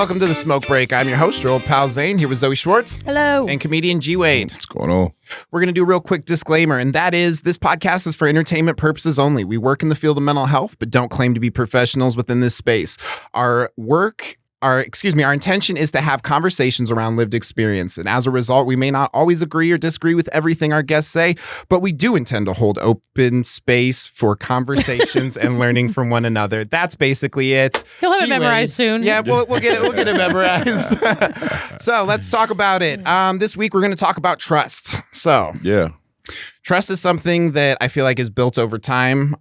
welcome to The Smoke Break. I'm your host, your old pal Zane, here with Zoe Schwartz. Hello. And comedian G. Wade. What's going on? We're going to do a real quick disclaimer, and that is this podcast is for entertainment purposes only. We work in the field of mental health, but don't claim to be professionals within this space. Our intention is to have conversations around lived experience. And as a result, we may not always agree or disagree with everything our guests say, but we do intend to hold open space for conversations and learning from one another. That's basically it. He'll have it memorized soon. Yeah, we'll get it memorized. So let's talk about it. This week, we're going to talk about trust. So Yeah. trust is something that I feel like is built over time.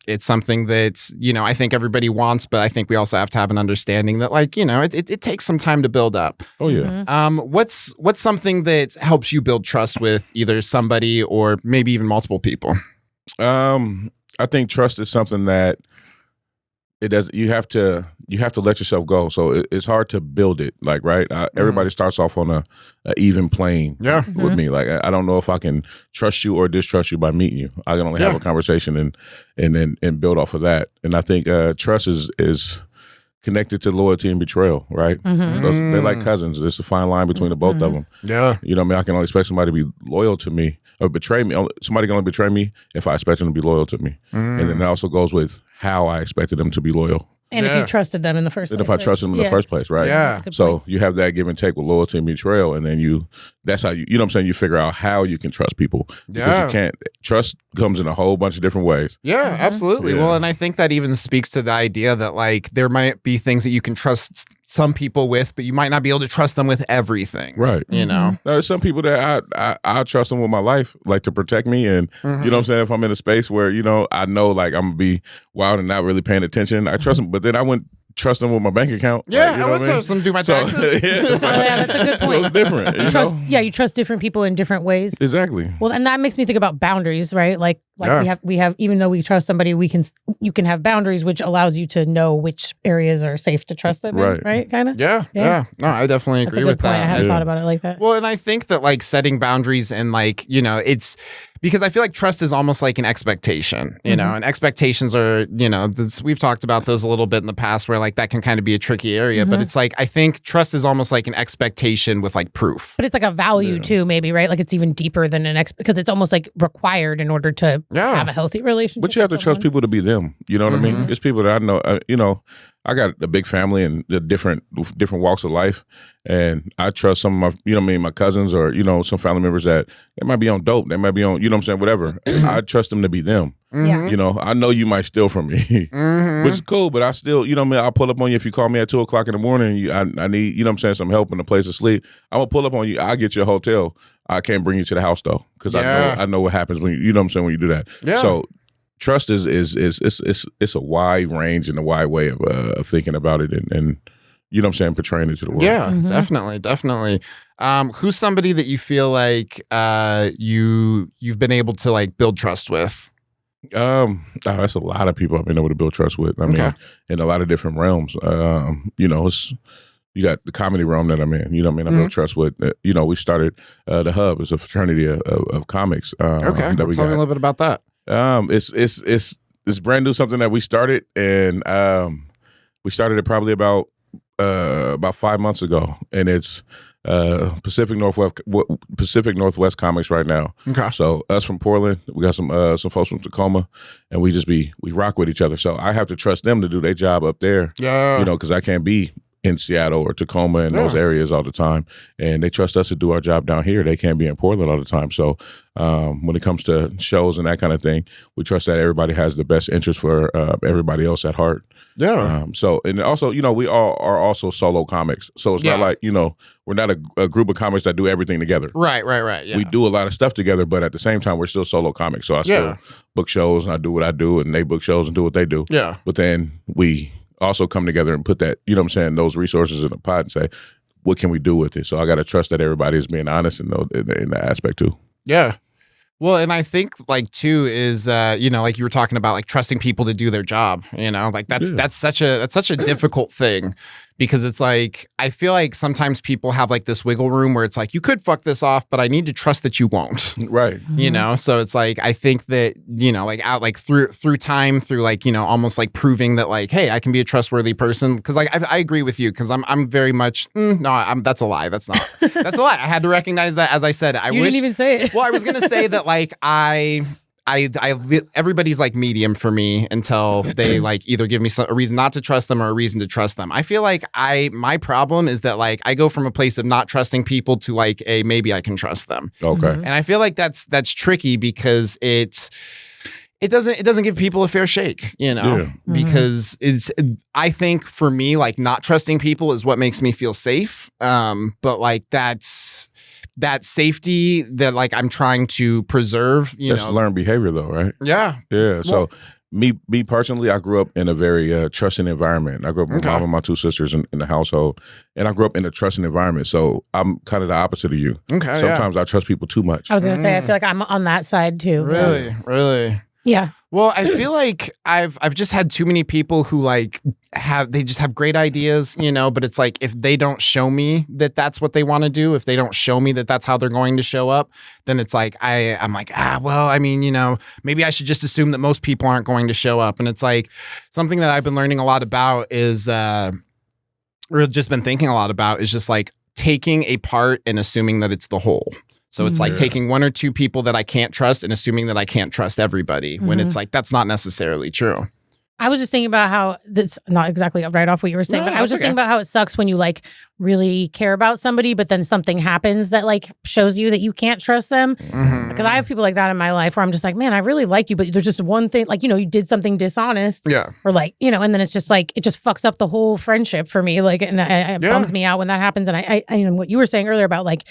It's something that, I think everybody wants, but I think we also have to have an understanding that, it takes some time to build up. Oh, yeah. What's something that helps you build trust with either somebody or maybe even multiple people? I think trust is something that you have to let yourself go. So it's hard to build it. Right. Everybody starts off on a even plane with me. Like, I don't know if I can trust you or distrust you by meeting you. I can only have a conversation and build off of that. And I think trust is connected to loyalty and betrayal, right? They're like cousins. There's a fine line between the both of them. Yeah. I can only expect somebody to be loyal to me or betray me. Somebody can only betray me if I expect them to be loyal to me. And then it also goes with how I expected them to be loyal. And if you trusted them in the first place. And if I trusted them in the first place, right? Yeah. So you have that give and take with loyalty and betrayal, and then that's how you know what I'm saying, you figure out how you can trust people. Because you can't, trust comes in a whole bunch of different ways. Yeah, absolutely. Yeah. Well, and I think that even speaks to the idea that there might be things that you can trust some people with, but you might not be able to trust them with everything. Right. There's some people that I trust them with my life, like to protect me. And you know what I'm saying? If I'm in a space where, I know I'm going to be wild and not really paying attention, I trust them. But then I wouldn't trust them with my bank account. Yeah, I would trust them to do my taxes. That's a good point. It's different. You trust different people in different ways. Exactly. Well, and that makes me think about boundaries, right? We have we even though we trust somebody, you can have boundaries, which allows you to know which areas are safe to trust them in, right? Kind of. Yeah. No, I definitely agree with that. I hadn't thought about it like that. Well, and I think that setting boundaries and it's because I feel like trust is almost like an expectation, and expectations are, we've talked about those a little bit in the past where that can kind of be a tricky area, but it's I think trust is almost like an expectation with proof. But it's like a value too, maybe, right? It's even deeper than because it's almost required in order to have a healthy relationship. But you have to trust people to be them. You know what I mean? It's people that I know, I got a big family and different walks of life, and I trust some of my, my cousins or some family members that they might be on dope, they might be on, what I'm saying, whatever. I trust them to be them. Yeah. I know you might steal from me, which is cool, but I still, I'll pull up on you if you call me at 2:00 in the morning. And I need, what I'm saying, some help and a place to sleep. I'm gonna pull up on you. I'll get you a hotel. I can't bring you to the house though, because I know what happens when you know what I'm saying, when you do that. Yeah. So trust is it's a wide range and a wide way of thinking about it and you know what I'm saying, portraying it to the world. Yeah, definitely. Who's somebody that you feel like you've been able to build trust with? That's a lot of people I've been able to build trust with. I mean, in a lot of different realms. You got the comedy realm that I'm in. You know what I mean? I built trust with. We started the Hub as a fraternity of comics. Tell me a little bit about that. It's brand new, something that we started, and we started it probably about 5 months ago, and it's Pacific Northwest Comics right now. Okay. So us from Portland, we got some folks from Tacoma, and we rock with each other. So I have to trust them to do their job up there. Yeah. Because I can't be in Seattle or Tacoma and those areas all the time, and they trust us to do our job down here. They can't be in Portland all the time. So when it comes to shows and that kind of thing, we trust that everybody has the best interest for everybody else at heart. Yeah. And also, we all are also solo comics. So it's not like, we're not a group of comics that do everything together. Right. Yeah. We do a lot of stuff together, but at the same time, we're still solo comics. So I still book shows and I do what I do, and they book shows and do what they do. Yeah. But then we also come together and put that, those resources in a pot and say, what can we do with it? So I got to trust that everybody is being honest in that aspect too. Yeah. Well, and I think too is you were talking about trusting people to do their job. That's such a difficult thing, because it's like, I feel like sometimes people have like this wiggle room where it's like, you could fuck this off, but I need to trust that you won't. Right. You know? So it's like, I think that, you know, like out like through time, through like, you know, almost like proving that like, hey, I can be a trustworthy person. Cause like, I agree with you. Cause I'm very much, that's a lie. That's a lie. I had to recognize that. As I said, you didn't even say it. Well, I was going to say that like, everybody's like medium for me until they like either give me a reason not to trust them or a reason to trust them. I feel like my problem is that like I go from a place of not trusting people to like maybe I can trust them. Okay. And I feel like that's tricky because it doesn't give people a fair shake, you know, because I think for me, like not trusting people is what makes me feel safe. But like that safety that like I'm trying to preserve, that's learned behavior though, right? Yeah. Yeah. So me personally, I grew up in a very trusting environment. I grew up with my mom and my two sisters in the household, and I grew up in a trusting environment. So I'm kind of the opposite of you. Okay. Sometimes I trust people too much. I was going to say, I feel like I'm on that side too. Really? Yeah. Well, I feel like I've just had too many people who like they just have great ideas, you know, but it's like if they don't show me that that's what they want to do, if they don't show me that that's how they're going to show up, then it's like I'm like, well, I mean, you know, maybe I should just assume that most people aren't going to show up. And it's like something that I've been learning a lot about is or just been thinking a lot about is just like taking a part and assuming that it's the whole. So it's like taking one or two people that I can't trust and assuming that I can't trust everybody when it's like, that's not necessarily true. I was just thinking about how that's not exactly right off what you were saying, but I was just thinking about how it sucks when you like really care about somebody, but then something happens that like shows you that you can't trust them. Because I have people like that in my life where I'm just like, man, I really like you, but there's just one thing, like, you know, you did something dishonest. Yeah. Or like, you know, and then it's just like, it just fucks up the whole friendship for me. Like, and it bums me out when that happens. And I and what you were saying earlier about like,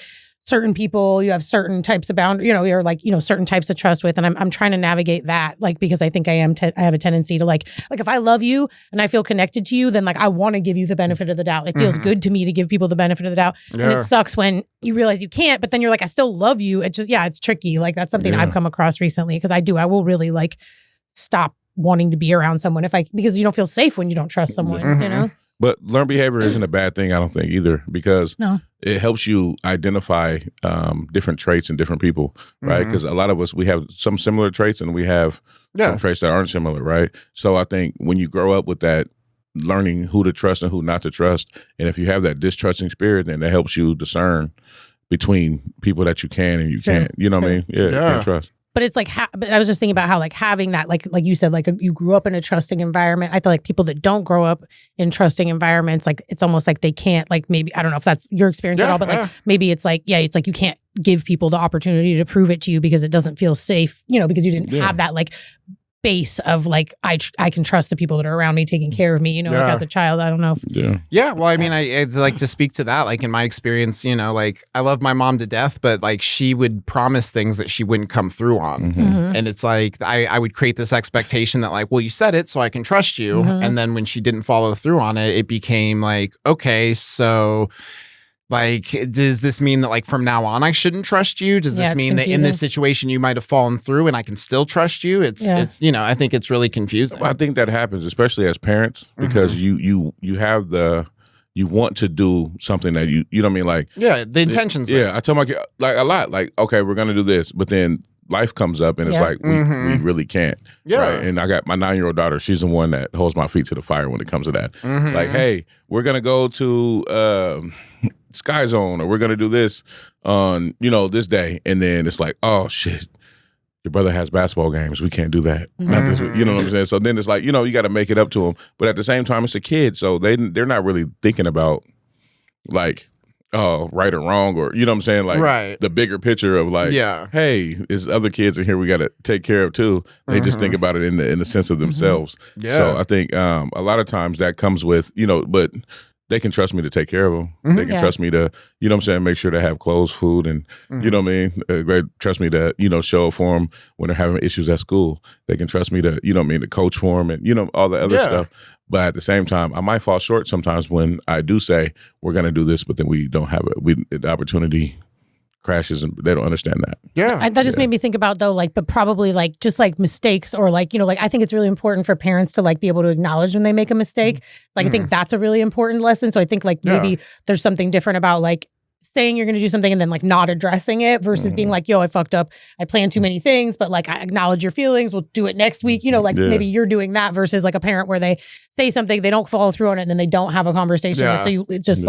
certain people, you have certain types of boundaries, you know, you're like, you know, certain types of trust with. And I'm trying to navigate that, like, because I think I have a tendency to like if I love you and I feel connected to you, then like I want to give you the benefit of the doubt. It feels good to me to give people the benefit of the doubt. Yeah. And it sucks when you realize you can't, but then you're like, I still love you. It just, it's tricky. Like that's something I've come across recently because I will really like stop wanting to be around someone because you don't feel safe when you don't trust someone, you know? But learned behavior isn't a bad thing, I don't think, either, because it helps you identify different traits in different people, right? Because a lot of us, we have some similar traits and we have some traits that aren't similar, right? So I think when you grow up with that, learning who to trust and who not to trust, and if you have that distrusting spirit, then that helps you discern between people that you can and you can't. You know what I mean? Yeah, you can't trust. But it's like, but I was just thinking about how like having that, like you said, like you grew up in a trusting environment. I feel like people that don't grow up in trusting environments, like it's almost like they can't, like maybe, I don't know if that's your experience at all, but like maybe it's like, it's like you can't give people the opportunity to prove it to you because it doesn't feel safe, you know, because you didn't have that like base of like, I can trust the people that are around me taking care of me, you know, like as a child. I don't know. Well, I mean, I'd like to speak to that. Like in my experience, you know, like I love my mom to death, but like she would promise things that she wouldn't come through on. And it's like, I would create this expectation that like, well, you said it, so I can trust you. And then when she didn't follow through on it, it became like, okay, so like, does this mean that like from now on I shouldn't trust you? Does this mean that in this situation you might have fallen through and I can still trust you? It's you know, I think it's really confusing. I think that happens, especially as parents, because you have you want to do something that you know what I mean, like the intentions. I tell my kid like a lot, like okay, we're gonna do this, but then life comes up and it's like we really can't. Right? And I got my 9-year-old daughter. She's the one that holds my feet to the fire when it comes to that. Like, hey, we're gonna go to Sky Zone, or we're gonna do this on this day, and then it's like, oh shit, your brother has basketball games, we can't do that. Not this, you know what I'm saying? So then it's like, you got to make it up to them, but at the same time, it's a kid, so they're not really thinking about like right or wrong, or you know what I'm saying, like the bigger picture of like, hey, there's other kids in here we got to take care of too. They just think about it in the sense of themselves. So I think a lot of times that comes with but they can trust me to take care of them. They can trust me to, you know what I'm saying, make sure they have clothes, food, and you know what I mean? They trust me to, show up for them when they're having issues at school. They can trust me to, you know what I mean, to coach for them and, all the other stuff. But at the same time, I might fall short sometimes when I do say, we're going to do this, but then we don't have the opportunity crashes, and they don't understand that. Yeah. That just made me think about, though, like, but probably like just like mistakes, or like, like I think it's really important for parents to like be able to acknowledge when they make a mistake. Like I think that's a really important lesson. So I think like maybe there's something different about like saying you're going to do something and then like not addressing it versus being like, yo, I fucked up. I planned too many things, but like I acknowledge your feelings. We'll do it next week. Like maybe you're doing that versus like a parent where they say something, they don't follow through on it, and then they don't have a conversation. Yeah. So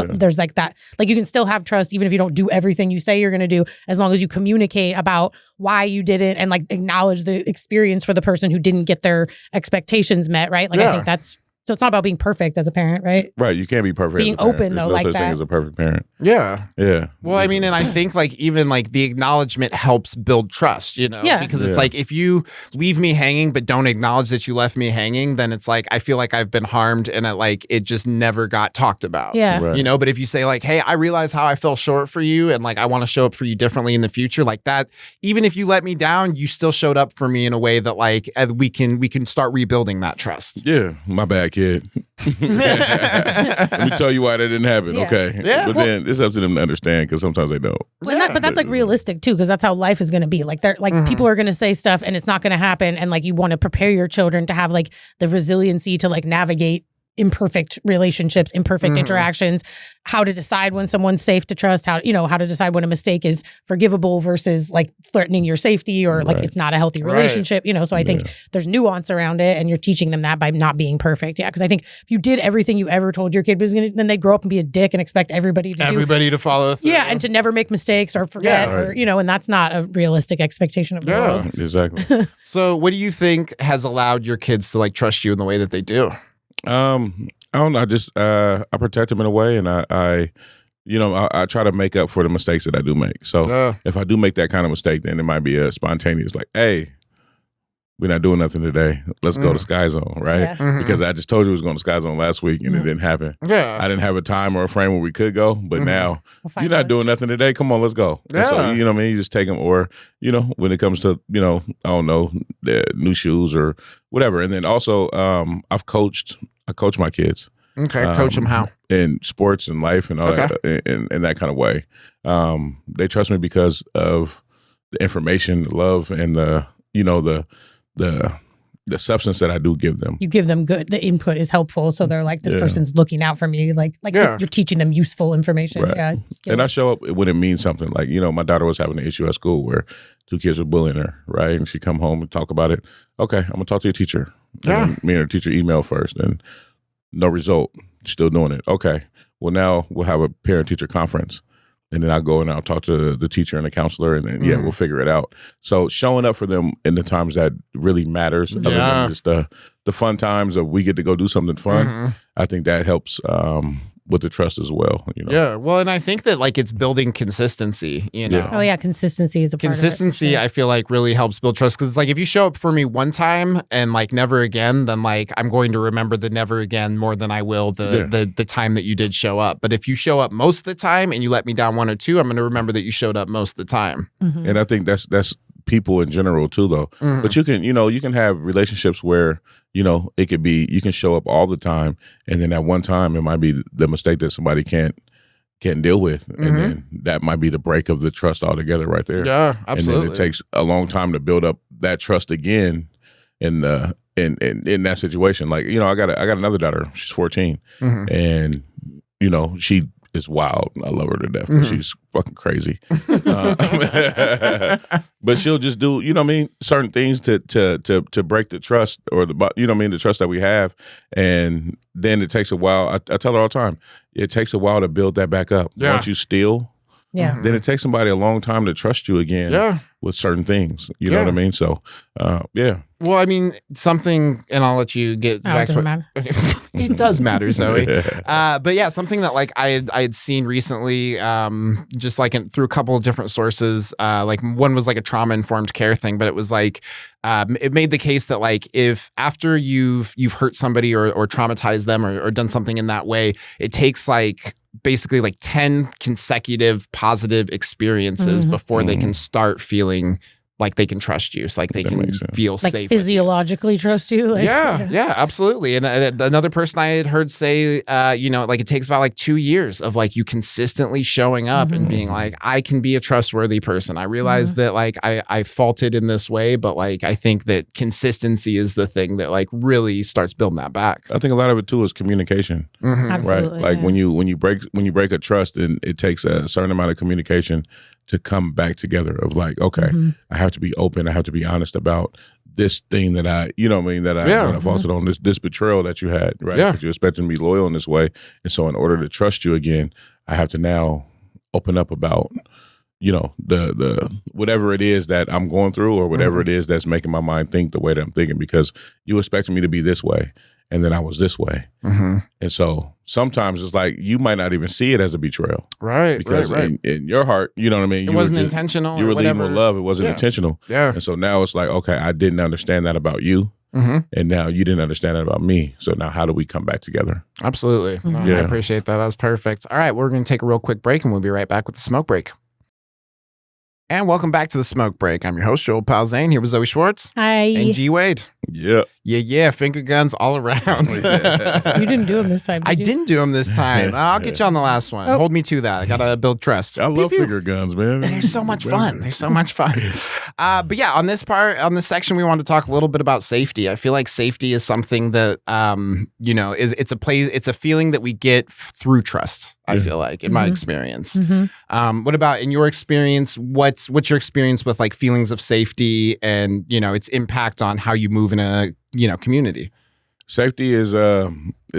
there's like that. Like you can still have trust even if you don't do everything you say you're going to do, as long as you communicate about why you did it and like acknowledge the experience for the person who didn't get their expectations met. Right. Like I think that's. So it's not about being perfect as a parent, right? Right. You can't be perfect. Being open, though, There's no like such that. thing as a perfect parent. Yeah. Yeah. Well, I mean, and I think like even like the acknowledgement helps build trust, Yeah. because it's like if you leave me hanging but don't acknowledge that you left me hanging, then it's like I feel like I've been harmed and it just never got talked about. Yeah. Right. But if you say like, hey, I realize how I fell short for you and like I want to show up for you differently in the future, like that, even if you let me down, you still showed up for me in a way that like we can start rebuilding that trust. Yeah. My bad, kid. Let me tell you why that didn't happen. Yeah. Okay. Yeah. But then it's up to them to understand, because sometimes they don't. But that's like realistic too, because that's how life is going to be. Like they're like people are going to say stuff and it's not going to happen, and like you want to prepare your children to have like the resiliency to like navigate imperfect relationships, imperfect interactions, how to decide when someone's safe to trust, how to decide when a mistake is forgivable versus like threatening your safety or like it's not a healthy relationship, So I think there's nuance around it, and you're teaching them that by not being perfect. Yeah. Because I think if you did everything you ever told your kid was going to, then they'd grow up and be a dick and expect everybody to follow through. Yeah. And to never make mistakes or forget and that's not a realistic expectation of the world. Exactly. So what do you think has allowed your kids to like trust you in the way that they do? I don't know. I just I protect them in a way, and I try to make up for the mistakes that I do make. So if I do make that kind of mistake, then it might be a spontaneous, like, hey, we're not doing nothing today. Let's go to Sky Zone, right? Yeah. Because I just told you we was going to Sky Zone last week, and it didn't happen. Yeah. I didn't have a time or a frame where we could go, but now you're not doing nothing today. Come on, let's go. And so, you know what I mean? You just take them, or, when it comes to, I don't know, the new shoes or whatever. And then also, I coach my kids. Okay. Coach them how? In sports and life and all that, in that kind of way. They trust me because of the information, the love, and the substance that I do give them. You give them the input is helpful. So they're like, this person's looking out for me. Like you're teaching them useful information. Right. Yeah. And I show up when it means something. Like, my daughter was having an issue at school where 2 kids were bullying her, right? And she come home and talk about it. Okay, I'm gonna talk to your teacher. Yeah. And me and her teacher email first, and no result. Still doing it. Okay. Well, now we'll have a parent-teacher conference. And then I'll go and I'll talk to the teacher and the counselor, and then we'll figure it out. So showing up for them in the times that really matters, other than just the fun times of we get to go do something fun, I think that helps with the trust as well. Yeah. Well, and I think that like it's building consistency, Yeah. Oh yeah, consistency is a part Consistency, of it. I feel like really helps build trust, because it's like if you show up for me one time and like never again, then like I'm going to remember the never again more than I will the time that you did show up. But if you show up most of the time and you let me down 1 or 2, I'm going to remember that you showed up most of the time. Mhm. And I think that's people in general too, though. But you can have relationships where it could be you can show up all the time, and then at one time it might be the mistake that somebody can't deal with, and then that might be the break of the trust altogether right there. Yeah, absolutely. And then it takes a long time to build up that trust again in that situation. Like, I got another daughter. She's 14, and she is wild. I love her to death, but she's fucking crazy. But she'll just do, certain things to break the trust, or the trust that we have. And then it takes a while. I tell her all the time, it takes a while to build that back up. Yeah. Once you steal, then it takes somebody a long time to trust you again with certain things. You know what I mean? So, yeah. Well, I mean, something, and I'll let you get back It doesn't to matter. It does matter, Zoe. But yeah, something that like I had seen recently, just like through a couple of different sources. Like one was like a trauma-informed care thing, but it was like it made the case that like if after you've hurt somebody or traumatized them or done something in that way, it takes like basically like 10 consecutive positive experiences before they can start feeling like they can trust you. So like they That can makes sense. feel Like safe. with you. physiologically trust you. Like, Yeah, absolutely. And another person I had heard say, like it takes about like 2 years of like you consistently showing up and being like, I can be a trustworthy person. I realize that like I faulted in this way, but like I think that consistency is the thing that like really starts building that back. I think a lot of it too is communication. Absolutely, Right, like yeah. when you break a trust, and it takes a certain amount of communication to come back together. Of like, okay, I have to be open. I have to be honest about this thing that I, you know what I mean, that I fostered on this betrayal that you had, right? Yeah. Because you expected me to be loyal in this way, and so in order to trust you again, I have to now open up about, you know, the whatever it is that I'm going through, or whatever it is that's making my mind think the way that I'm thinking, because you expected me to be this way, and then I was this way. And so sometimes it's like you might not even see it as a betrayal, Right. because in your heart, you know what I mean, It wasn't intentional. you or were leading whatever. with love. It wasn't Yeah. intentional. Yeah. And so now it's like, okay, I didn't understand that about you, and now you didn't understand that about me. So now how do we come back together? Absolutely. No, I Yeah. appreciate that. That was perfect. All right, we're going to take a real quick break and we'll be right back with the smoke break. And welcome back to the smoke break. I'm your host, Joel Pal Zane, here with Zoe Schwartz Hi. and G Wade. Yeah. Yeah, finger guns all around. You didn't do them this time. Did I you? didn't do them this time. I'll get you on the last one. Oh. Hold me to that. I got to build trust. I love Pew, pew. finger guns, man. They're so much fun. They're so much fun. But yeah, on this section, we want to talk a little bit about safety. I feel like safety is something that, it's a feeling that we get through trust. I feel like, in my experience. What about in your experience? What's your experience with like feelings of safety and, you know, its impact on how you move in a, you know, community? Safety is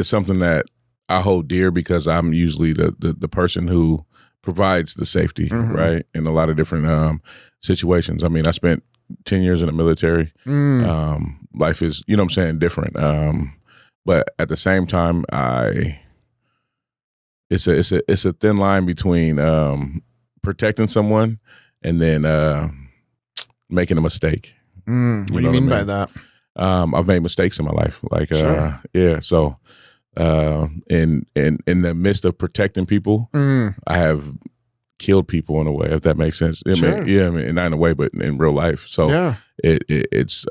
something that I hold dear, because I'm usually the person who provides the safety, right? In a lot of different situations. I mean, I spent 10 years in the military. Life is, you know what I'm saying, different. But at the same time, it's a thin line between protecting someone and then making a mistake. What do you know what I mean by mean? that? I've made mistakes in my life, like Sure. yeah. So in the midst of protecting people, I have killed people in a way, if that makes sense. I Sure. mean, yeah, I mean, not in a way, but in real life. So Yeah. it's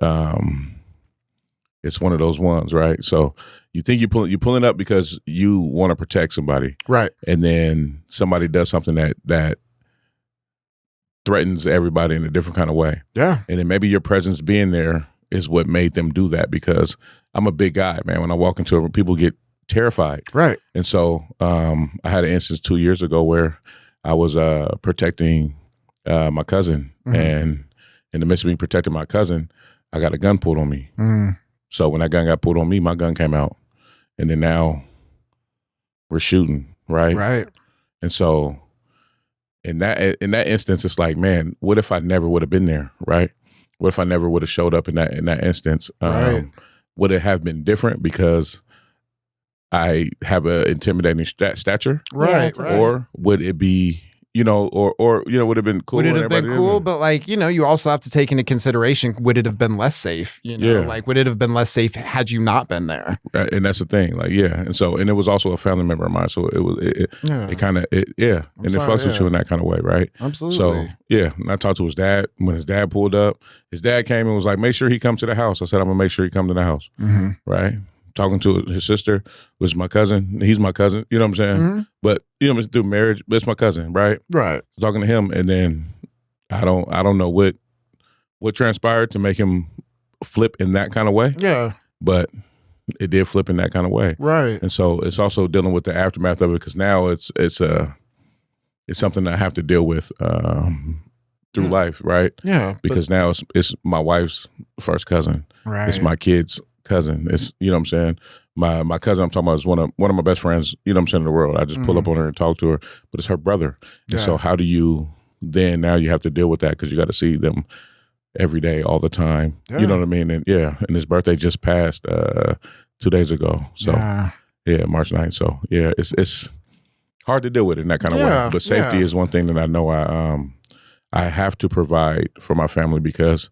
one of those ones, right? So you think you're pulling up because you want to protect somebody, Right. and then somebody does something that threatens everybody in a different kind of way. Yeah. And then maybe your presence being there is what made them do that, because I'm a big guy, man. When I walk into a room, people get terrified. Right. And so I had an instance 2 years ago where I was protecting my cousin. And in the midst of me protecting my cousin, I got a gun pulled on me. So when that gun got pulled on me, my gun came out. And then now we're shooting, right? Right. And so in that instance, it's like, man, what if I never would have been there, right? What if I never would have showed up in that instance? Right. Would it have been different because I have an intimidating stature, Right. Yeah, Right. or would it be, you know, or you know, would it have been cool? Would it and have been everybody cool? did? But like, you know, you also have to take into consideration, would it have been less safe? You know, Yeah. like would it have been less safe had you not been there? Right, and that's the thing, like, yeah, and so, and it was also a family member of mine, so it kind of, and it fucks with you in that kind of way, right? Absolutely. So yeah, and I talked to his dad. When his dad pulled up, his dad came and was like, "Make sure he come to the house." I said, "I'm gonna make sure he come to the house." Right? Talking to his sister, was my cousin. He's my cousin. You know what I'm saying? But you know, through marriage, but it's my cousin, right? Right. Talking to him, and then I don't know what transpired to make him flip in that kind of way, Yeah. but it did flip in that kind of way. Right. And so it's also dealing with the aftermath of it, because now it's something I have to deal with through life, right? Yeah. Because now it's my wife's first cousin. Right. It's my kid's cousin. It's, you know what I'm saying? My cousin I'm talking about is one of my best friends, you know what I'm saying, in the world. I just pull up on her and talk to her, but it's her brother. And so how do you then, now you have to deal with that, because you got to see them every day, all the time. Yeah. You know what I mean? And and his birthday just passed 2 days ago. So March 9th. So yeah, it's hard to deal with in that kind of way. But safety is one thing that I know I have to provide for my family, because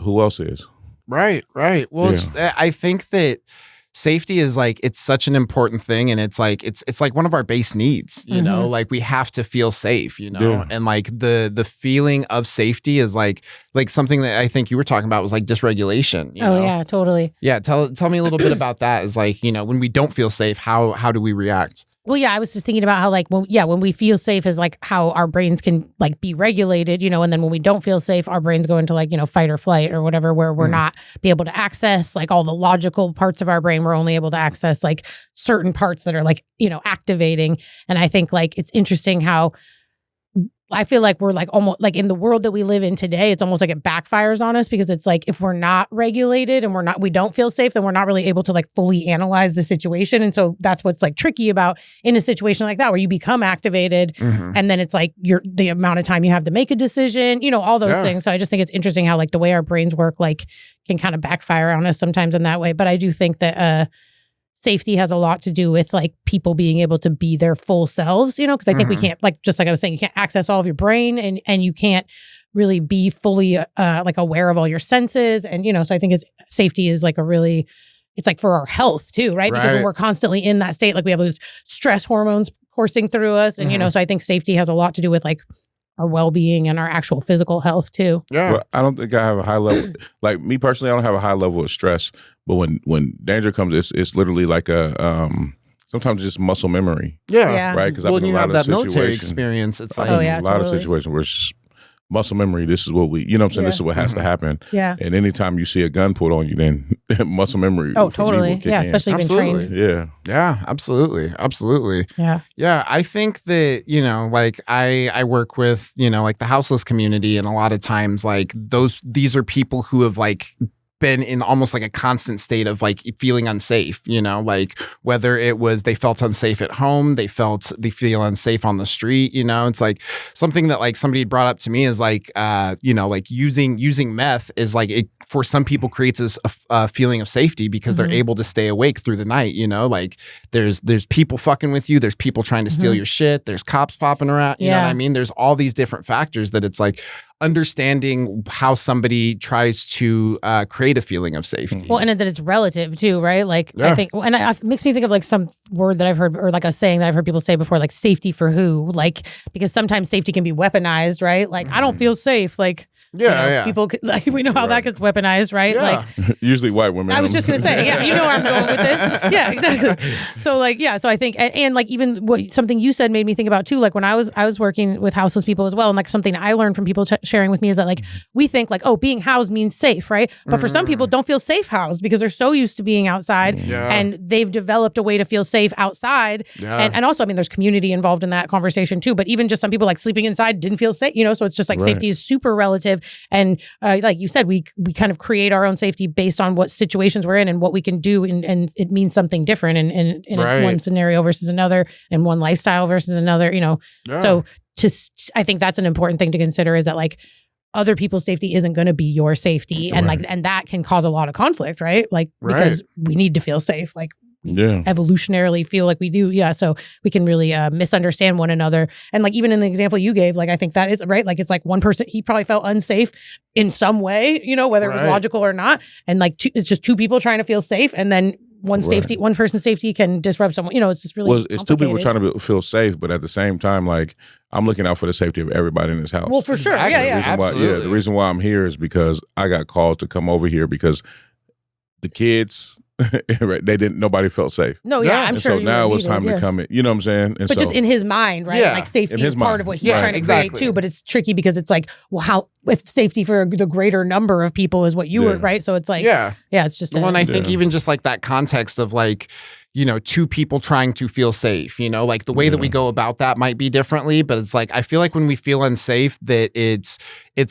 who else is? Right. Right. Well, I think that safety is like, it's such an important thing. And it's like one of our base needs, you know, like we have to feel safe, you know, and like the feeling of safety is like something that I think you were talking about was like dysregulation. You know? Yeah, totally. Yeah. Tell me a little bit about that. Is like, you know, when we don't feel safe, how do we react? Well, yeah, I was just thinking about how like, when we feel safe is like how our brains can like be regulated, you know, and then when we don't feel safe, our brains go into like, you know, fight or flight or whatever, where we're not be able to access like all the logical parts of our brain. We're only able to access like certain parts that are like, you know, activating. And I think like it's interesting how I feel like we're like almost like in the world that we live in today, it's almost like it backfires on us because it's like if we're not regulated and we don't feel safe, then we're not really able to like fully analyze the situation. And so that's what's like tricky about in a situation like that where you become activated and then it's like the amount of time you have to make a decision, you know, all those things. So I just think it's interesting how like the way our brains work like can kind of backfire on us sometimes in that way. But I do think that safety has a lot to do with like people being able to be their full selves, you know, because I think we can't, like, just like I was saying, you can't access all of your brain and you can't really be fully like aware of all your senses. And, you know, so I think safety is like it's like for our health too, right? Because when we're constantly in that state, like we have those stress hormones coursing through us. And, you know, so I think safety has a lot to do with like our well-being and our actual physical health too. Yeah. Well, I don't think I have a high level, like me personally, I don't have a high level of stress, but when danger comes, it's literally like sometimes just muscle memory. Yeah. Right. Because when you have that military experience, it's like a lot of situations where it's just muscle memory. This is what you know what I'm saying? This is what has to happen. Yeah. And anytime you see a gun pulled on you, then muscle memory. Oh, totally. Yeah. Especially been trained. Yeah. Yeah, absolutely. Absolutely. Yeah. Yeah. I think that, you know, like I work with, you know, like the houseless community, and a lot of times like these are people who have like been in almost like a constant state of like feeling unsafe, you know, like whether it was they felt unsafe at home, they feel unsafe on the street, you know. It's like something that like somebody brought up to me is like you know, like using meth is like it for some people creates a feeling of safety because they're able to stay awake through the night, you know, like there's people fucking with you, there's people trying to steal your shit, there's cops popping around, you know what I mean? There's all these different factors that it's like understanding how somebody tries to create a feeling of safety. Well, and that it's relative too, right? Like I think, and it makes me think of like some word that I've heard, or like a saying that I've heard people say before, like safety for who? Like, because sometimes safety can be weaponized, right? Like I don't feel safe. Like, people, like we know how that gets weaponized, right? Like usually white women. I was just gonna say, yeah, you know where I'm going with this. Yeah, exactly. So like, yeah, so I think, and like even something you said made me think about too. Like when I was working with houseless people as well, and like something I learned from people sharing with me is that like we think like, oh, being housed means safe, right? But for some people, don't feel safe housed because they're so used to being outside, and they've developed a way to feel safe outside. And also, I mean, there's community involved in that conversation too. But even just some people like sleeping inside didn't feel safe, you know. So it's just like safety is super relative, and like you said, we kind of create our own safety based on what situations we're in and what we can do, and it means something different in one scenario versus another, and one lifestyle versus another, you know. So I think that's an important thing to consider, is that like other people's safety isn't going to be your safety, and like, and that can cause a lot of conflict, right? Like because we need to feel safe, like evolutionarily feel like we do. Yeah. So we can really misunderstand one another. And like, even in the example you gave, like, I think that is right. Like, it's like one person, he probably felt unsafe in some way, you know, whether it was logical or not. And like, it's just two people trying to feel safe. And then one person's safety can disrupt someone, you know. It's just really it's two people trying to feel safe, but at the same time, like, I'm looking out for the safety of everybody in this house. Well, for sure. Yeah, absolutely. The reason why I'm here is because I got called to come over here because the kids, nobody felt safe. No, I'm sure. So now it was time to come in. You know what I'm saying? And but just in his mind, right? Like safety is part of what he's trying to create too. But it's tricky because it's like, well, how if safety for the greater number of people is what you were, right? So it's like, it's just. Well, and I think even just like that context of like, you know, two people trying to feel safe, you know, like the way that we go about that might be differently, but it's like, I feel like when we feel unsafe, that it's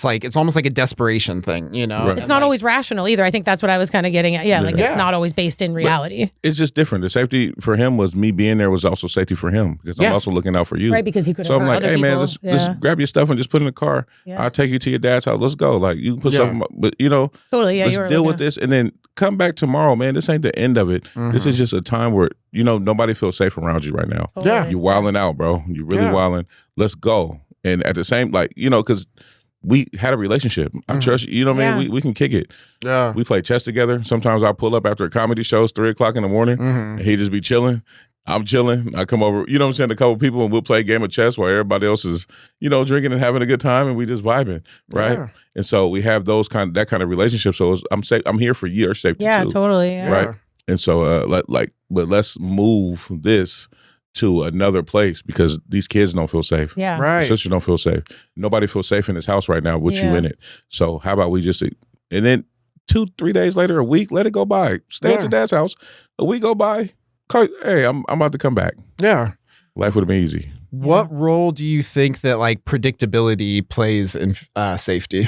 like, it's almost like a desperation thing, you know? It's not always rational either. I think that's what I was kind of getting at. Yeah. Like it's not always based in reality. But it's just different. The safety for him was me being there was also safety for him because I'm also looking out for you. Right. Because he could have So I'm like, hey man, let's grab your stuff and just put it in the car. I'll take you to your dad's house. Let's go. Like you can put stuff in my, but you know, totally. Yeah. Let's deal with this and then come back tomorrow, man. This ain't the end of it. This is just a time where, you know, nobody feels safe around you right now. Totally. You're wilding out, bro. You're really wilding. Let's go. And at the same, like, you know, because we had a relationship. I trust you. You know what I mean? We can kick it. Yeah. We play chess together. Sometimes I'll pull up after a comedy show, it's 3:00 in the morning, and he just be chilling. I'm chilling. I come over, you know what I'm saying, a couple people, and we'll play a game of chess while everybody else is, drinking and having a good time, and we just vibing, right? Yeah. And so we have that kind of relationship. So I'm here for your safety too. Yeah, totally. Yeah. Right? And so, but let's move this to another place because these kids don't feel safe. Yeah. Right. The sisters don't feel safe. Nobody feels safe in this house right now with you in it. So how about we just, and then 2-3 days later, a week, let it go by. Stay at your dad's house. A week go by. Hey, I'm about to come back. Yeah. Life would have been easy. What role do you think that like predictability plays in safety?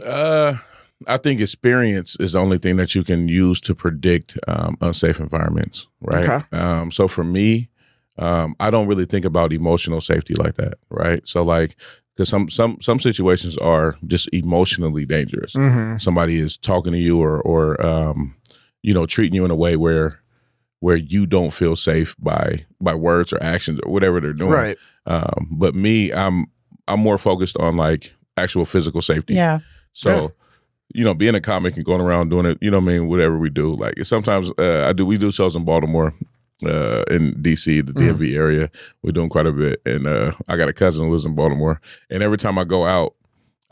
I think experience is the only thing that you can use to predict unsafe environments, right? Okay. So for me, I don't really think about emotional safety like that, right? So like, because some situations are just emotionally dangerous. Somebody is talking to you or treating you in a way where you don't feel safe by words or actions or whatever they're doing. Right. But me, I'm more focused on like actual physical safety. Yeah. So, being a comic and going around doing it, whatever we do. Like sometimes we do shows in Baltimore, in DC, the DMV area. We're doing quite a bit. And I got a cousin who lives in Baltimore. And every time I go out,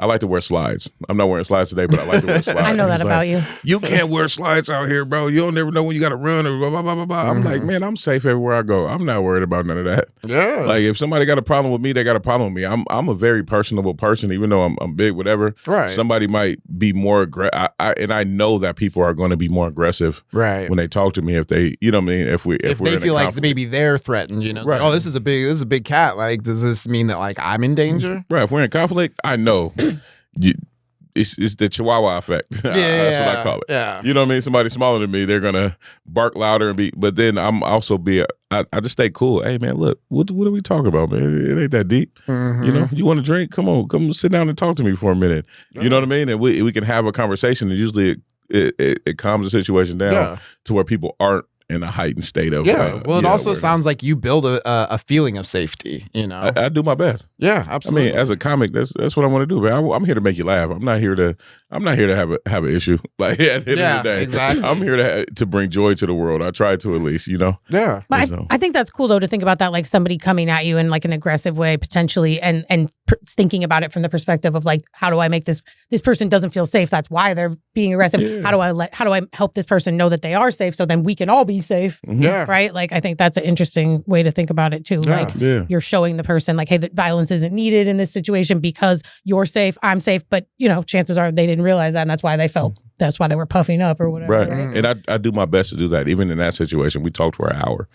I like to wear slides. I'm not wearing slides today, but I like to wear slides. I know that about you. You can't wear slides out here, bro. You don't never know when you got to run or blah, blah, blah, blah, blah. I'm like, man, I'm safe everywhere I go. I'm not worried about none of that. Yeah. Like if somebody got a problem with me, they got a problem with me. I'm a very personable person, even though I'm big, whatever. Right. Somebody might be more aggressive. And I know that people are going to be more aggressive when they talk to me if they, if they feel like maybe they're threatened, Right. Like, oh, this is a big cat. Like, does this mean that like I'm in danger? Right. If we're in conflict, I know. It's the Chihuahua effect. Yeah, that's what I call it. Yeah. You know what I mean? Somebody smaller than me, they're gonna bark louder and be. But then I'm also I just stay cool. Hey man, look, what are we talking about, man? It ain't that deep. You want a drink? Come sit down and talk to me for a minute. You know what I mean? And we can have a conversation. And usually it calms the situation down to where people aren't in a heightened state of well, it also sounds like you build a feeling of safety. I do my best. Yeah, absolutely. I mean, as a comic, that's what I want to do. But I'm here to make you laugh. I'm not here to have an issue. Like at the end of the day, exactly. I'm here to bring joy to the world. I try to at least, Yeah. But I think that's cool though to think about that, like somebody coming at you in like an aggressive way potentially, and thinking about it from the perspective of like, how do I make this person doesn't feel safe? That's why they're being aggressive. Yeah. How do I help this person know that they are safe so then we can all be safe? Yeah. Right? Like I think that's an interesting way to think about it too. Yeah. Like you're showing the person like, hey, that violence isn't needed in this situation because you're safe, I'm safe, but chances are they didn't realize that and that's why they were puffing up or whatever. Right. Right? And I do my best to do that. Even in that situation, we talked for an hour,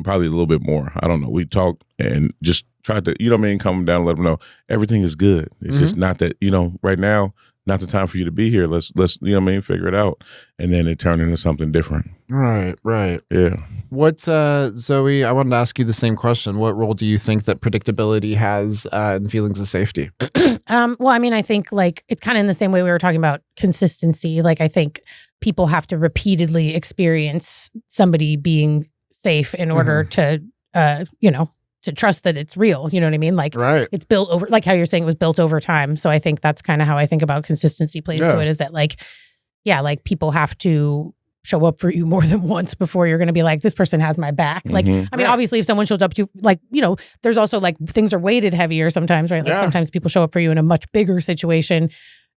probably a little bit more. I don't know. We talked and just tried to, come down and let them know everything is good. It's just not that, right now, not the time for you to be here. Let's figure it out. And then it turned into something different. Right. Yeah. What, Zoe, I wanted to ask you the same question. What role do you think that predictability has in feelings of safety? Well, I mean, I think like it's kind of in the same way we were talking about consistency. Like I think people have to repeatedly experience somebody being safe in order to, to trust that it's real. You know what I mean? Like it's built over, like how you're saying it was built over time. So I think that's kind of how I think about consistency plays to it, is that like people have to show up for you more than once before you're going to be like, this person has my back. Like, I mean, obviously if someone shows up to you, like, there's also like things are weighted heavier sometimes, right? Like sometimes people show up for you in a much bigger situation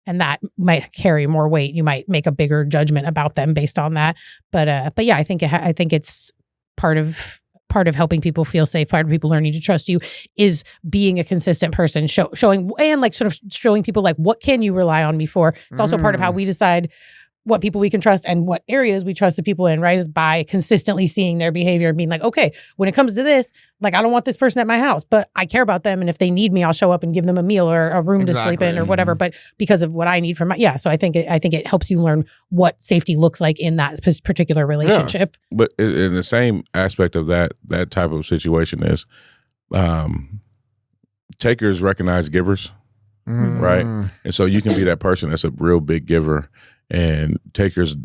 and that might carry more weight. You might make a bigger judgment about them based on that. But yeah, I think it's part of helping people feel safe, part of people learning to trust you is being a consistent person, showing and like sort of showing people like, what can you rely on me for? It's also part of how we decide what people we can trust and what areas we trust the people in, right? Is by consistently seeing their behavior and being like, okay, when it comes to this, like, I don't want this person at my house, but I care about them. And if they need me, I'll show up and give them a meal or a room to sleep in or whatever. But because of what I need from so I think it helps you learn what safety looks like in that particular relationship. Yeah. But in the same aspect of that type of situation is takers recognize givers, right? And so you can be that person that's a real big giver, and takers,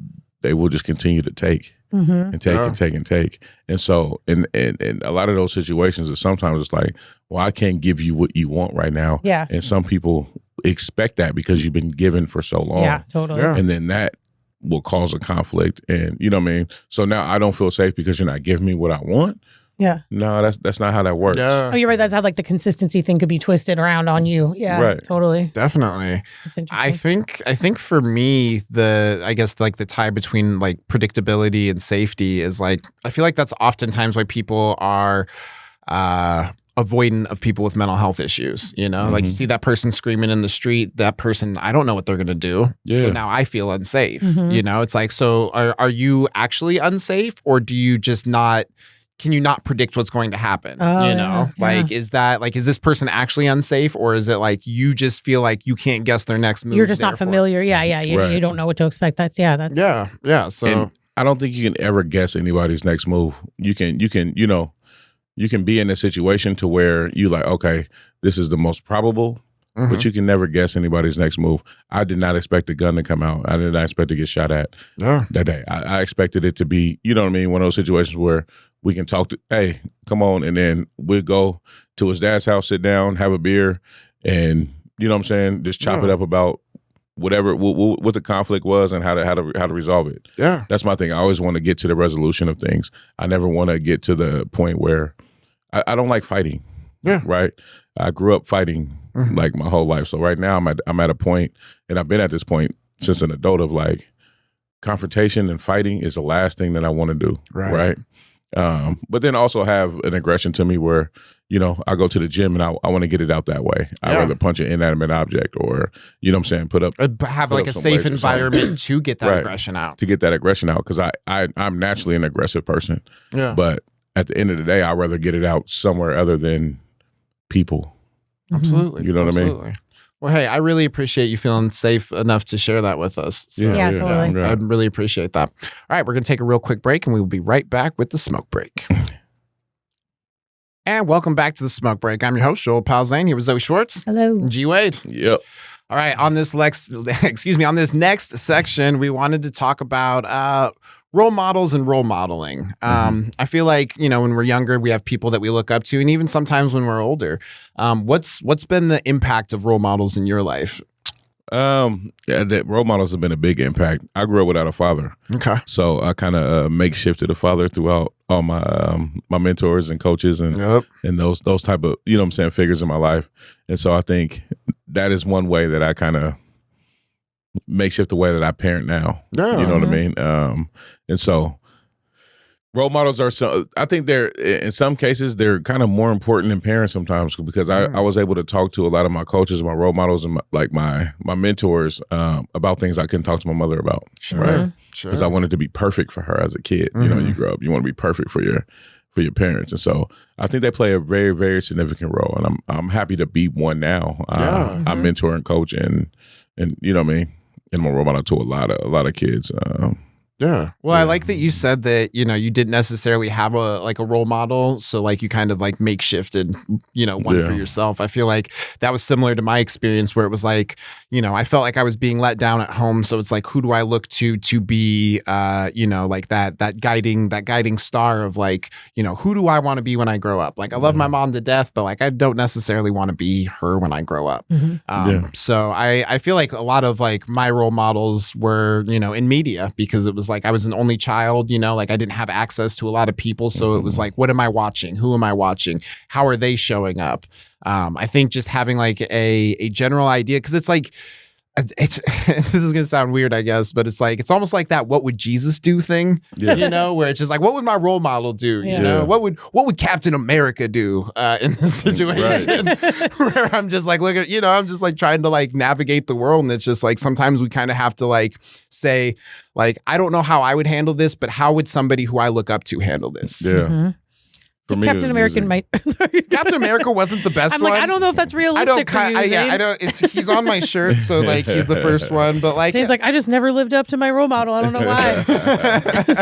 they will just continue to take. and take and take and take. And so in a lot of those situations, is sometimes it's like, well, I can't give you what you want right now. Yeah. And some people expect that because you've been given for so long. Yeah, totally. Yeah. And then that will cause a conflict. And you know what I mean? So now I don't feel safe because you're not giving me what I want. Yeah. No, that's not how that works. Yeah. Oh, you're right. That's how like the consistency thing could be twisted around on you. Yeah. Right. Totally. Definitely. That's interesting. I think for me, I guess like the tie between like predictability and safety is like, I feel like that's oftentimes why people are avoidant of people with mental health issues. You know, like you see that person screaming in the street, that person, I don't know what they're going to do. Yeah. So now I feel unsafe. You know, it's like, so are you actually unsafe, or do you just not, can you not predict what's going to happen? Oh, You know, yeah. like, is this person actually unsafe, or is it like you just feel like you can't guess their next move? You're just not therefore- familiar. Yeah. You Right. don't know what to expect. That's. Yeah. So And I don't think you can ever guess anybody's next move. You can be in a situation to where you like, okay, this is the most probable, but you can never guess anybody's next move. I did not expect a gun to come out. I did not expect to get shot at yeah. that day. I expected it to be, you know what I mean, one of those situations where we can talk to, hey, come on, and then we'll go to his dad's house, sit down, have a beer, and you know what I'm saying, just chop it up about whatever what the conflict was and how to resolve it. Yeah. That's my thing. I always want to get to the resolution of things. I never want to get to the point where I don't like fighting. Yeah. Right. I grew up fighting like my whole life. So right now I'm at a point, and I've been at this point since an adult, of like confrontation and fighting is the last thing that I want to do. Right. But then also have an aggression to me where, you know, I go to the gym and I want to get it out that way. I'd rather punch an inanimate object, or, you know what I'm saying, put up Have put like up a some safe weight or something. environment to get that Right. aggression out. to get that aggression out, because I'm naturally an aggressive person. Yeah. But at the end of the day, I'd rather get it out somewhere other than people. Absolutely. You know what I mean? Absolutely. Well, hey, I really appreciate you feeling safe enough to share that with us. So, Yeah, totally. I really appreciate that. All right, we're going to take a real quick break, and we will be right back with the smoke break. And welcome back to the smoke break. I'm your host, Joel Palzane, here with Zoe Schwartz Hello. and G Wade. Yep. All right, on this on this next section, we wanted to talk about role models and role modeling. I feel like, you know, when we're younger, we have people that we look up to, and even sometimes when we're older. What's been the impact of role models in your life? That role models have been a big impact. I grew up without a father, Okay. so I kind of makeshifted a father throughout all my my mentors and coaches and Yep. and those type of, you know what I'm saying, figures in my life. And so I think that is one way that I kind of makeshift the way that I parent now. Yeah. You know what I mean? And so role models are I think they're, in some cases, they're kind of more important than parents sometimes, because I was able to talk to a lot of my coaches, my role models, and my mentors about things I couldn't talk to my mother about. Sure. Right? Sure. Because I wanted to be perfect for her as a kid. You know, you grow up, you want to be perfect for your parents, and so I think they play a very, very significant role, and I'm happy to be one now. I mentor and coach, and you know what I mean, and I'm a role model to a lot of kids. Yeah. Well, I like that you said that, you know, you didn't necessarily have a role model. So like you kind of like makeshifted, you know, one for yourself. I feel like that was similar to my experience, where it was like, you know, I felt like I was being let down at home. So it's like, who do I look to be, you know, like that guiding star of like, you know, who do I want to be when I grow up? Like I love my mom to death, but like I don't necessarily want to be her when I grow up. So I feel like a lot of like my role models were, you know, in media, because it was like I was an only child, you know, like I didn't have access to a lot of people. So it was like, what am I watching? Who am I watching? How are they showing up? I think just having like a general idea, because it's like, this is gonna sound weird, I guess, but it's like, it's almost like that "what would Jesus do" thing, you know, where it's just like, what would my role model do? You know, what would Captain America do in this situation? Where I'm just like, look at, you know, I'm just like trying to like navigate the world, and it's just like sometimes we kind of have to like say, like, I don't know how I would handle this, but how would somebody who I look up to handle this? Yeah. For me, Captain American might. Sorry. Captain America wasn't the best I'm one. like, I don't know if that's realistic. I don't. He's on my shirt, so like he's the first one. But like, Zane's like, I just never lived up to my role model. I don't know why.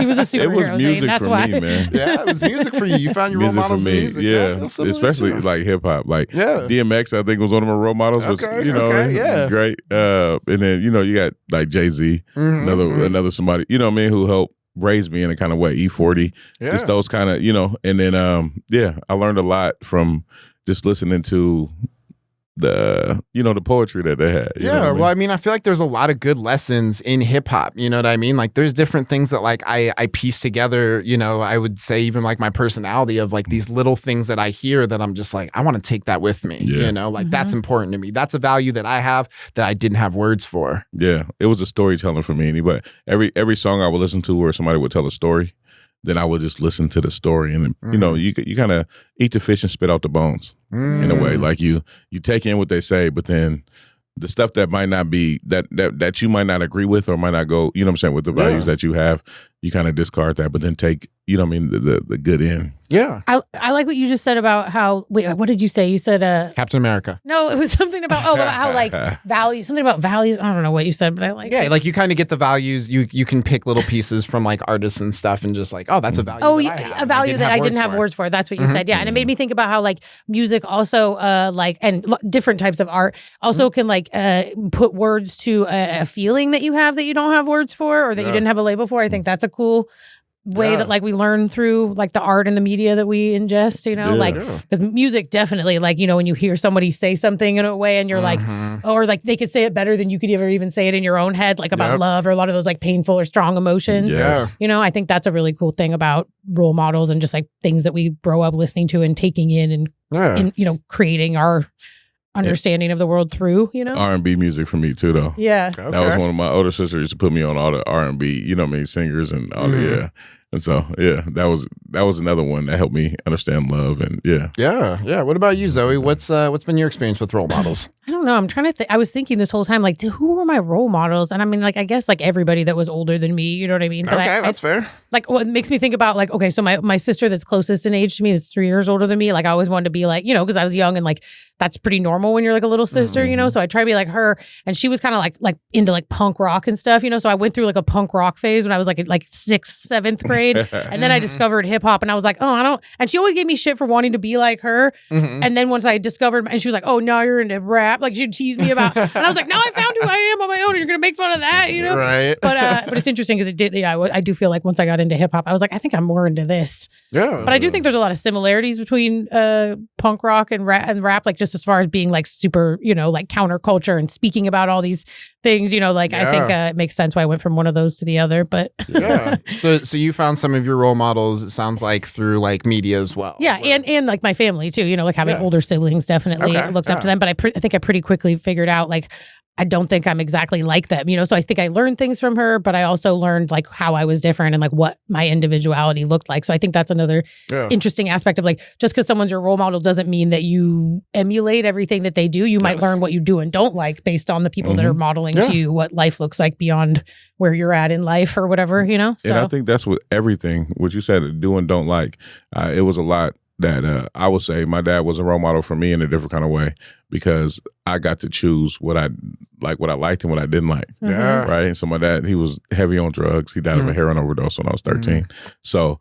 He was a superhero. It was music Zane. That's for why. me, man. yeah, it was music for you. You found your role Music for models in me, music. yeah, I feel similar especially too. like hip hop. Like Yeah. DMX, I think was one of my role models. Was, Okay, you know, okay, yeah. great. And then, you know, you got like Jay-Z, another somebody, you know what I mean, who helped raised me in a kind of way. E40, just those kind of, and then I learned a lot from just listening to the poetry that they had. You know what I mean? Well, I mean, I feel like there's a lot of good lessons in hip hop. You know what I mean? Like, there's different things that like I piece together. I would say even like my personality of like these little things that I hear that I'm just like, I want to take that with me. Yeah. That's important to me. That's a value that I have that I didn't have words for. Yeah, it was a storytelling for me. But every song I would listen to where somebody would tell a story, then I would just listen to the story, and you kind of eat the fish and spit out the bones in a way. Like you take in what they say, but then the stuff that might not be that you might not agree with or might not go, with the values that you have, you kind of discard that, but then take, the good in. Yeah. I like what you just said about how, wait, what did you say? You said Captain America. No, it was something about about how like values, something about values. I don't know what you said, but I like it. Like you kind of get the values. You can pick little pieces from like artists and stuff and just like, oh, that's a value. A value that I didn't have words for. That's what you said. Yeah. And it made me think about how like music also different types of art also can like put words to a feeling that you have that you don't have words for or that you didn't have a label for. I think that's a cool way that like we learn through like the art and the media that we ingest, because music definitely like, when you hear somebody say something in a way and you're like, or like they could say it better than you could ever even say it in your own head, like about love or a lot of those like painful or strong emotions. I think that's a really cool thing about role models and just like things that we grow up listening to and taking in and creating our understanding of the world through, R&B music for me too, though. Yeah. Okay. That was one of my older sisters used to put me on all the R&B, singers and all the, And so, that was another one that helped me understand love and Yeah. What about you, Zoe? What's been your experience with role models? I don't know. I'm trying to think. I was thinking this whole time, like, who were my role models? And I mean, like, I guess like everybody that was older than me, you know what I mean? But that's fair. Like, what makes me think about like, okay, so my sister that's closest in age to me, that's 3 years older than me, like I always wanted to be like, because I was young and like, that's pretty normal when you're like a little sister, So I try to be like her. And she was kind of like into like punk rock and stuff, So I went through like a punk rock phase when I was like 6th, 7th grade. And then I discovered hip hop and I was like, oh, I don't. And she always gave me shit for wanting to be like her. And then once I discovered, and she was like, oh, now you're into rap. Like she'd tease me about, and I was like, no, I found who I am on my own. And you're going to make fun of that, Right. But it's interesting because it did. Yeah, I do feel like once I got into hip hop, I was like, I think I'm more into this. Yeah. But I do think there's a lot of similarities between punk rock and rap, like just as far as being like super, like counterculture and speaking about all these things, I think it makes sense why I went from one of those to the other. But So you found some of your role models, it sounds like, through like media as well. Yeah, and like my family too, like having older siblings, definitely looked up to them. But I think I pretty quickly figured out like I don't think I'm exactly like them, so I think I learned things from her, but I also learned like how I was different and like what my individuality looked like. So I think that's another interesting aspect of like, just because someone's your role model doesn't mean that you emulate everything that they do. You might learn what you do and don't like based on the people that are modeling to you what life looks like beyond where you're at in life or whatever, So. And I think that's what everything, what you said, do and don't like. It was a lot that I would say my dad was a role model for me in a different kind of way because I got to choose what I liked and what I didn't like. Yeah. Right. So my dad, he was heavy on drugs. He died of a heroin overdose when I was 13. So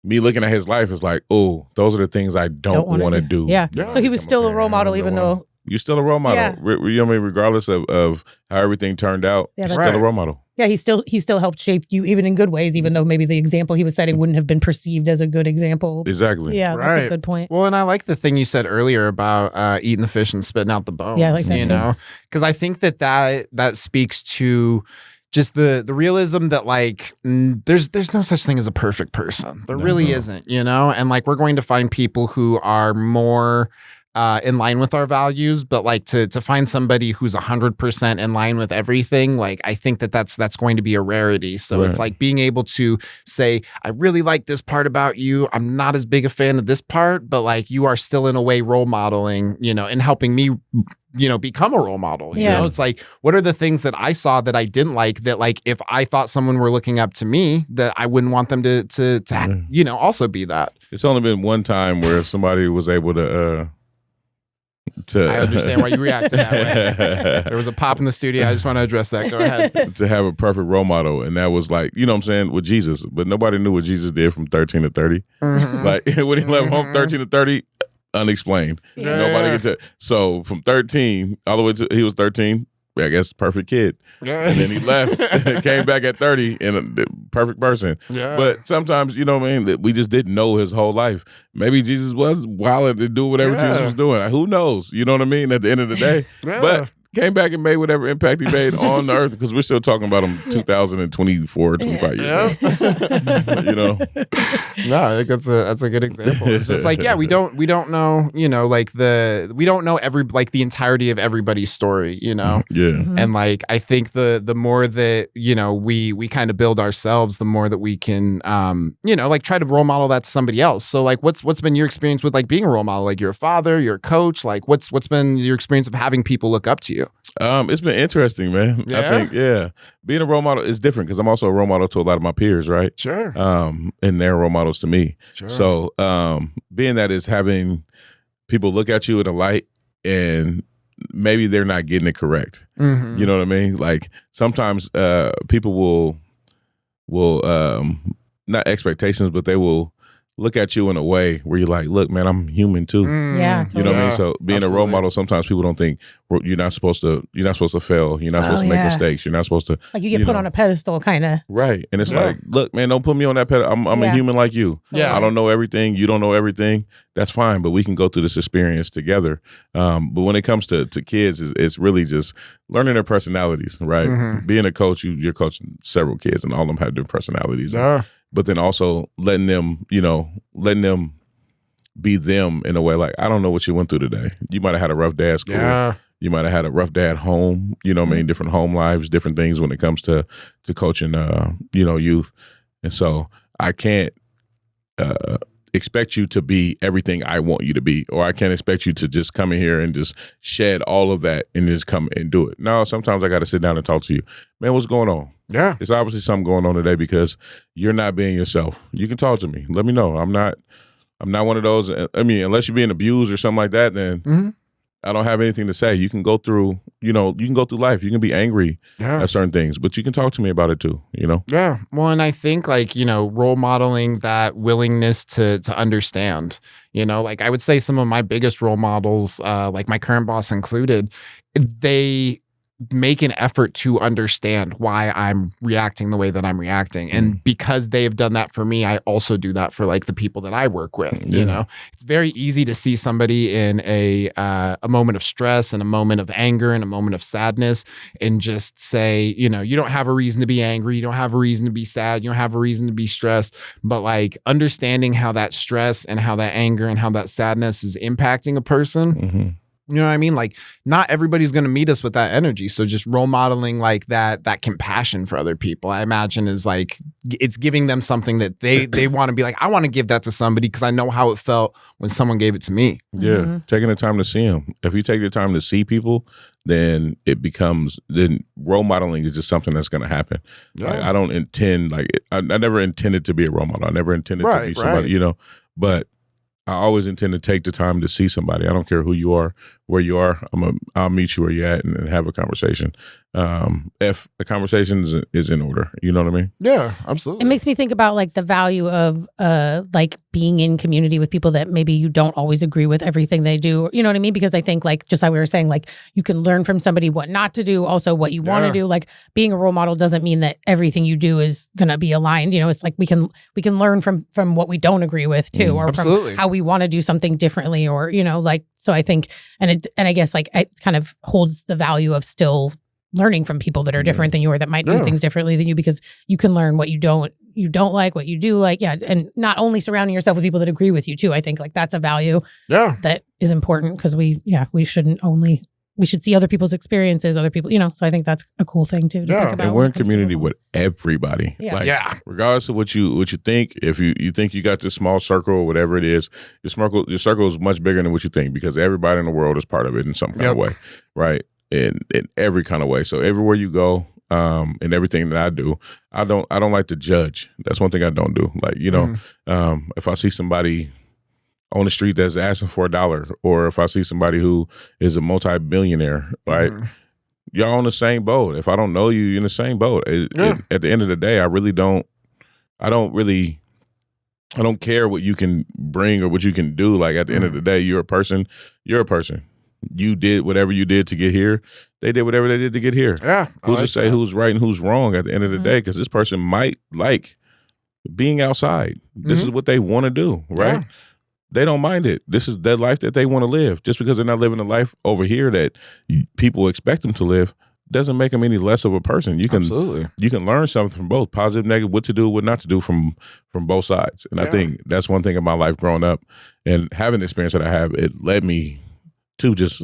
me looking at his life is like, oh, those are the things I don't want to do. Yeah. So he was still a role model, even though. You're still a role model. Yeah. Regardless of how everything turned out, you're still a role model. Yeah, he still helped shape you even in good ways, even though maybe the example he was setting wouldn't have been perceived as a good example. Exactly. Yeah, that's a good point. Well, and I like the thing you said earlier about eating the fish and spitting out the bones. Yeah, I like that too. Because I think that speaks to just the realism that like there's no such thing as a perfect person. There really isn't, and like we're going to find people who are more in line with our values, but like to find somebody who's 100% in line with everything, like I think that's going to be a rarity. So it's like being able to say, I really like this part about you. I'm not as big a fan of this part, but like you are still in a way role modeling, and helping me become a role model. It's like, what are the things that I saw that I didn't like that like if I thought someone were looking up to me that I wouldn't want them to also be that. It's only been one time where somebody was able to I understand why you reacted that way. There was a pop in the studio. I just want to address that. Go ahead. To have a perfect role model. And that was like, what I'm saying, with Jesus. But nobody knew what Jesus did from 13 to 30. Like when he left home 13 to 30, unexplained. Nobody could tell. So from 13 all the way to he was 13 I guess, perfect kid. And then he left, came back at 30 and a perfect person. Yeah. But sometimes, you know what I mean, that we just didn't know his whole life. Maybe Jesus was wild to do whatever Jesus was doing. Who knows? You know what I mean? At the end of the day. But came back and made whatever impact he made on the earth, because we're still talking about him 2024, 25 years ago. You know? No, I think that's a good example. It's just like, we don't know, you know, like we don't know the entirety of everybody's story, you know? Yeah. And like, I think the more that, you know, we kind of build ourselves, the more that we can, you know, like try to role model that to somebody else. So like, what's been your experience with like being a role model? Like you're a father, you're a coach, like what's been your experience of having people look up to you? It's been interesting, man. Yeah? I think, being a role model is different because I'm also a role model to a lot of my peers, right? Sure. And they're role models to me. Sure. So, being that is having people look at you in a light and maybe they're not getting it correct. Mm-hmm. You know what I mean? Like sometimes people will not expectations, but they will look at you in a way where you're like, look, man, I'm human too. Yeah, You know what I mean? So being absolutely. a role model, sometimes people don't think you're not supposed to fail. You're not supposed to make mistakes. You're not supposed to, like you get put on a pedestal, kind of. right. And it's like, look, man, don't put me on that pedestal. I'm a human like you. Yeah. I don't know everything. You don't know everything. That's fine, but we can go through this experience together. But when it comes to kids, it's really just learning their personalities, right? Mm-hmm. Being a coach, you're coaching several kids, and all of them have different personalities. Yeah. But then also letting them be them in a way. Like, I don't know what you went through today. You might have had a rough day at school. Yeah. You might have had a rough day at home. You know what I mean? Different home lives, different things when it comes to coaching, youth. And so I can't expect you to be everything I want you to be, or I can't expect you to just come in here and just shed all of that and just come and do it. No, sometimes I got to sit down and talk to you. Man, what's going on? Yeah. There's obviously something going on today because you're not being yourself. You can talk to me. Let me know. I'm not one of those. I mean, unless you're being abused or something like that, then I don't have anything to say. You can go through, life. You can be angry at certain things, but you can talk to me about it too, you know? Yeah. Well, and I think like, you know, role modeling that willingness to understand, you know, like I would say some of my biggest role models, like my current boss included, they make an effort to understand why I'm reacting the way that I'm reacting. And because they have done that for me, I also do that for like the people that I work with, you know? It's very easy to see somebody in a moment of stress and a moment of anger and a moment of sadness and just say, you know, you don't have a reason to be angry. You don't have a reason to be sad. You don't have a reason to be stressed. But like understanding how that stress and how that anger and how that sadness is impacting a person, Mm-hmm. you know what I mean? Like not everybody's going to meet us with that energy. So just role modeling like that compassion for other people, I imagine is like, it's giving them something that they want to be like, I want to give that to somebody because I know how it felt when someone gave it to me. Yeah. Taking the time to see them. If you take the time to see people, then then role modeling is just something that's going to happen. Yeah. Like, I don't intend, I never intended to be a role model. I never intended to be somebody, you know, but I always intend to take the time to see somebody. I don't care who you are, where you are. I'll meet you where you're at and have a conversation. If the conversation is in order, you know what I mean? Yeah, absolutely. It makes me think about like the value of like being in community with people that maybe you don't always agree with everything they do. You know what I mean? Because I think like just like we were saying, like you can learn from somebody what not to do, also what you want to do. Like being a role model doesn't mean that everything you do is gonna be aligned. You know, it's like we can learn from what we don't agree with too, or absolutely. from how we want to do something differently, or you know, like so I think and I guess like it kind of holds the value of still learning from people that are different than you or that might do things differently than you, because you can learn what you don't like, what you do like. Yeah. And not only surrounding yourself with people that agree with you too. I think like that's a value that is important because we should see other people's experiences, other people, you know, so I think that's a cool thing too to think about. And we're in community with everybody. Yeah. Like, regardless of what you think, if you think you got this small circle or whatever it is, your circle is much bigger than what you think, because everybody in the world is part of it in some kind of way. Right. In every kind of way. So everywhere you go, and everything that I do, I don't like to judge. That's one thing I don't do. Like, you know, if I see somebody on the street that's asking for $1, or if I see somebody who is a multi-billionaire, right? Y'all on the same boat. If I don't know you, you're in the same boat. At the end of the day, I don't care what you can bring or what you can do. Like at the end of the day, you're a person. you did whatever you did to get here. They did whatever they did to get here. Yeah. Who's to say who's right and who's wrong at the end of the day? Because this person might like being outside. This is what they want to do, right? Yeah. They don't mind it. This is their life that they want to live. Just because they're not living a life over here that people expect them to live doesn't make them any less of a person. You can Absolutely. you can learn something from both, positive, negative, what to do, what not to do from both sides. And I think that's one thing in my life growing up and having the experience that I have, it led me to just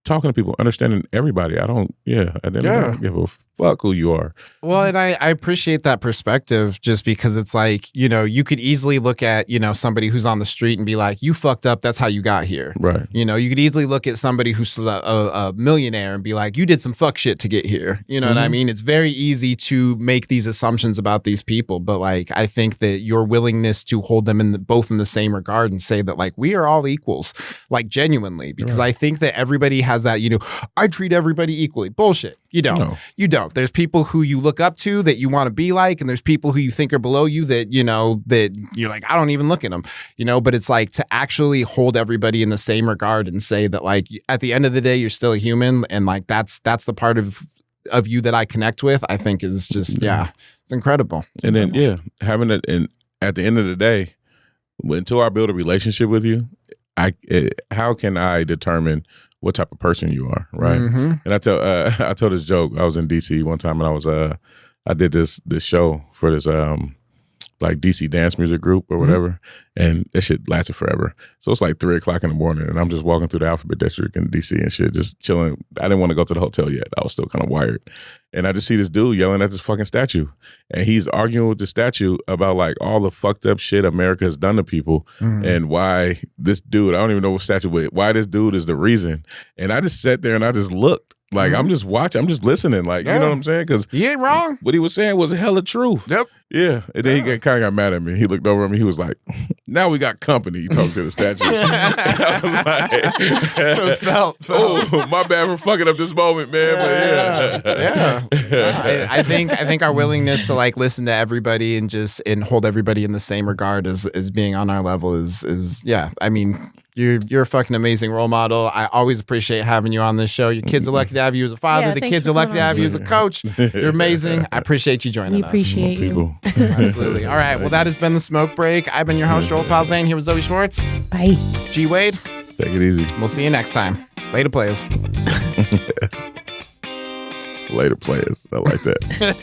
talking to people, understanding everybody. I don't give a fuck who you are. Well, and I appreciate that perspective just because it's like, you could easily look at, somebody who's on the street and be like, you fucked up. That's how you got here. Right. You could easily look at somebody who's a millionaire and be like, you did some fuck shit to get here. You know what I mean? It's very easy to make these assumptions about these people. But like, I think that your willingness to hold them both in the same regard and say that like, we are all equals, like genuinely, because I think that everybody has that, I treat everybody equally. Bullshit. You don't. No. You don't. There's people who you look up to that you want to be like, and there's people who you think are below you that, that you're like, I don't even look at them, but it's like to actually hold everybody in the same regard and say that like, at the end of the day, you're still a human. And like, that's the part of you that I connect with, I think is just, it's incredible. And then, having it, and at the end of the day, until I build a relationship with you, how can I determine what type of person you are, right? Mm-hmm. And I tell this joke. I was in DC one time, and I did this show for this like DC dance music group or whatever, and that shit lasted forever. So it's like 3:00 in the morning, and I'm just walking through the Alphabet District in DC and shit, just chilling. I didn't want to go to the hotel yet. I was still kind of wired, and I just see this dude yelling at this fucking statue, and he's arguing with the statue about like all the fucked up shit America has done to people, and why this dude, I don't even know what statue, but why this dude is the reason. And I just sat there and I just looked. Like, I'm just watching, I'm just listening. Like, you know what I'm saying? Because he ain't wrong. What he was saying was hella true. Yep. Yeah. And then he kind of got mad at me. He looked over at me. He was like, now we got company. He talked to the statue. I was like, felt. Oh, my bad for fucking up this moment, man. But yeah. I think our willingness to like listen to everybody and hold everybody in the same regard as being on our level is I mean, you're a fucking amazing role model. I always appreciate having you on this show. Your kids are lucky to have you as a father. Yeah, the thanks kids for are lucky coming to have on. you as a coach. You're amazing. I appreciate you joining We us. appreciate you. people. Absolutely. All right. Well, that has been The Smoke Break. I've been your host, Joel Palzane, here with Zoe Schwartz. Bye. G Wade. Take it easy. We'll see you next time. Later, players. Later, players. I like that.